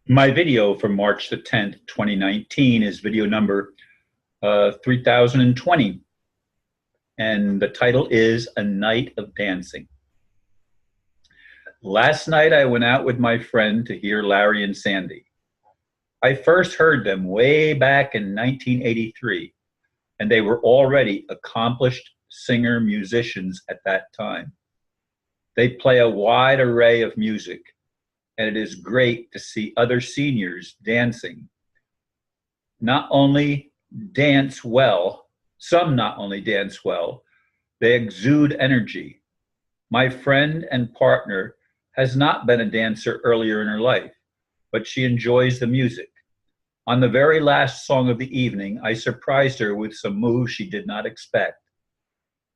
My video from March the 10th, 2019 is video number 3020. And the title is A Night of Dancing. Last night I went out with my friend to hear Larry and Sandi. I first heard them way back in 1983, and they were already accomplished singer-musicians at that time. They play a wide array of music, and it is great to see other seniors dancing. Not only dance well, some not only dance well, they exude energy. My friend and partner has not been a dancer earlier in her life, but she enjoys the music. On the very last song of the evening, I surprised her with some moves she did not expect.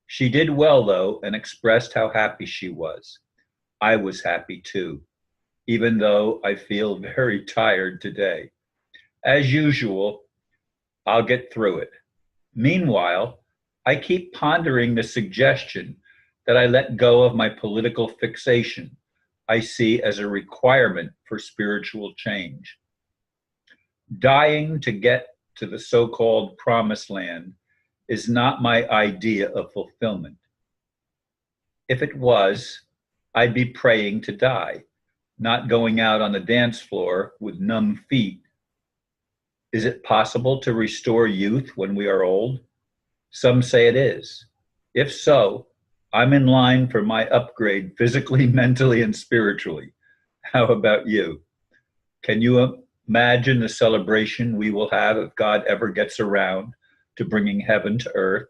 She did well, though, and expressed how happy she was. I was happy, too, even though I feel very tired today. As usual, I'll get through it. Meanwhile, I keep pondering the suggestion that I let go of my political fixation I see as a requirement for spiritual change. Dying to get to the so-called promised land is not my idea of fulfillment. If it was, I'd be praying to die, not going out on the dance floor with numb feet. Is it possible to restore youth when we are old? Some say it is. If so, I'm in line for my upgrade physically, mentally, and spiritually. How about you? Can you imagine the celebration we will have if God ever gets around to bringing heaven to earth?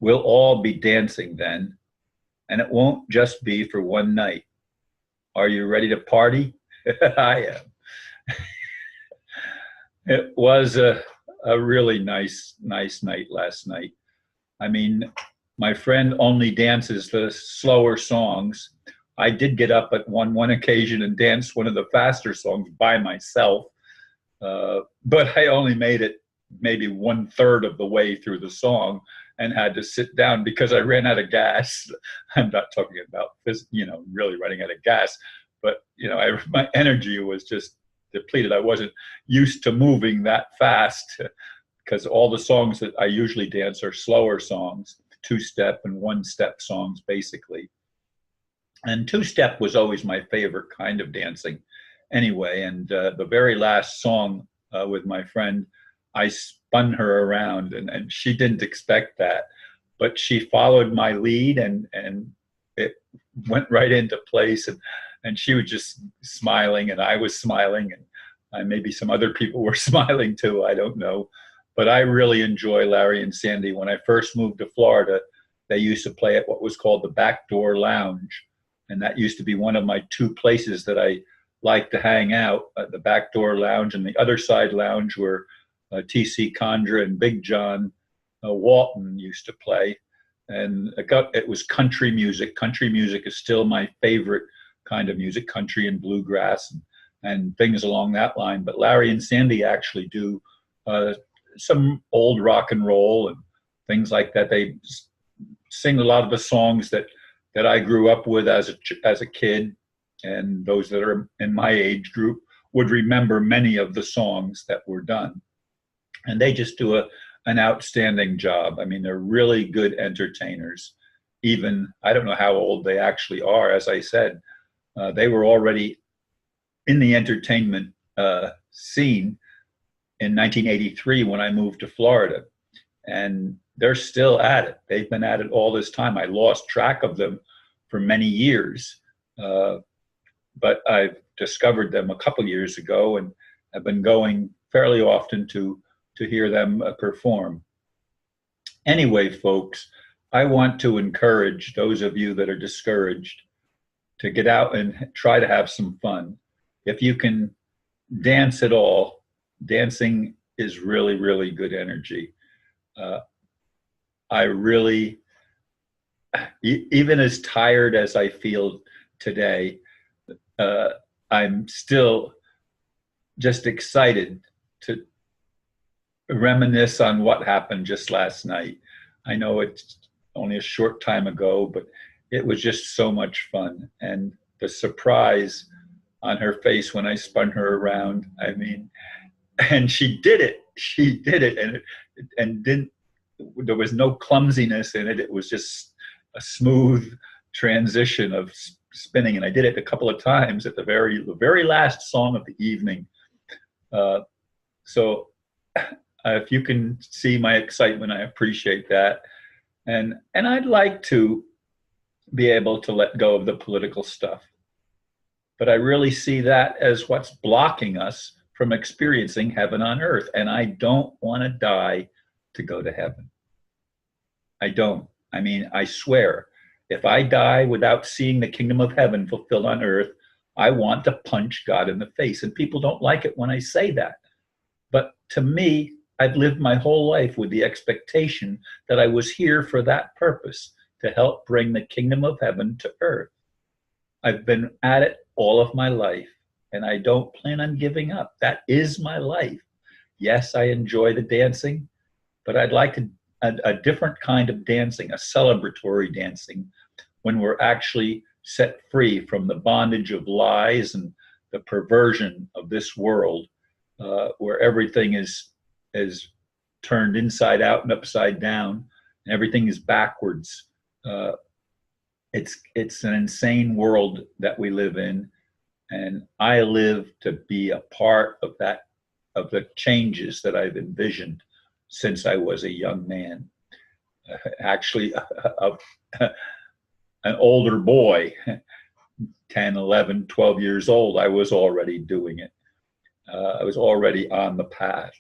We'll all be dancing then, and it won't just be for one night. Are you ready to party? I am. It was a really nice night last night. I mean, my friend only dances the slower songs. I did get up at one occasion and dance one of the faster songs by myself, but I only made it maybe 1/3 of the way through the song and had to sit down because I ran out of gas. I'm not talking about this, really running out of gas, but my energy was just depleted. I wasn't used to moving that fast because all the songs that I usually dance are slower songs, two-step and one-step songs, basically. And two-step was always my favorite kind of dancing anyway. And the very last song with my friend, I spun her around, and she didn't expect that. But she followed my lead, and it went right into place. And she was just smiling, and I was smiling, and maybe some other people were smiling too, I don't know. But I really enjoy Larry and Sandi. When I first moved to Florida, they used to play at what was called the Backdoor Lounge. And that used to be one of my two places that I liked to hang out, the Backdoor Lounge and the Other Side Lounge, where T.C. Condra and Big John Walton used to play. And it was country music. Country music is still my favorite kind of music, country and bluegrass and things along that line. But Larry and Sandi actually do some old rock and roll and things like that. They sing a lot of the songs that I grew up with as a kid, and those that are in my age group would remember many of the songs that were done. And they just do an outstanding job. I mean, they're really good entertainers. Even, I don't know how old they actually are. As I said, they were already in the entertainment scene in 1983 when I moved to Florida. And they're still at it. They've been at it all this time. I lost track of them for many years, but I've discovered them a couple years ago and have been going fairly often to hear them perform. Anyway, folks, I want to encourage those of you that are discouraged to get out and try to have some fun. If you can dance at all, dancing is really, really good energy. I really, even as tired as I feel today, I'm still just excited to reminisce on what happened just last night. I know it's only a short time ago, but it was just so much fun. And the surprise on her face when I spun her around. I mean, and she did it. She did it, and didn't. There was no clumsiness in it. It was just a smooth transition of spinning, and I did it a couple of times at the very last song of the evening. So if you can see my excitement, I appreciate that. And I'd like to be able to let go of the political stuff. But I really see that as what's blocking us from experiencing heaven on earth. And I don't want to die to go to heaven. I don't. I mean, I swear, if I die without seeing the kingdom of heaven fulfilled on earth, I want to punch God in the face. And people don't like it when I say that. But to me, I've lived my whole life with the expectation that I was here for that purpose, to help bring the kingdom of heaven to earth. I've been at it all of my life, and I don't plan on giving up. That is my life. Yes, I enjoy the dancing, but I'd like a different kind of dancing, a celebratory dancing, when we're actually set free from the bondage of lies and the perversion of this world, where everything is turned inside out and upside down, and everything is backwards. It's an insane world that we live in, and I live to be a part of that, of the changes that I've envisioned since I was a young man. Actually, an older boy, 10, 11, 12 years old, I was already doing it. I was already on the path.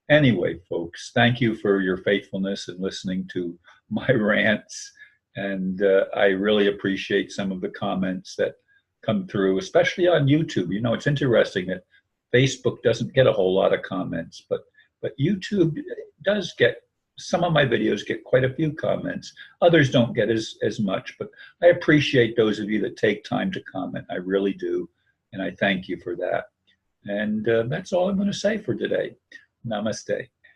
Anyway, folks, thank you for your faithfulness in listening to my rants. And I really appreciate some of the comments that come through, especially on YouTube. You know, it's interesting that Facebook doesn't get a whole lot of comments, but YouTube does get, some of my videos get quite a few comments. Others don't get as much, but I appreciate those of you that take time to comment. I really do. And I thank you for that. And that's all I'm going to say for today. Namaste.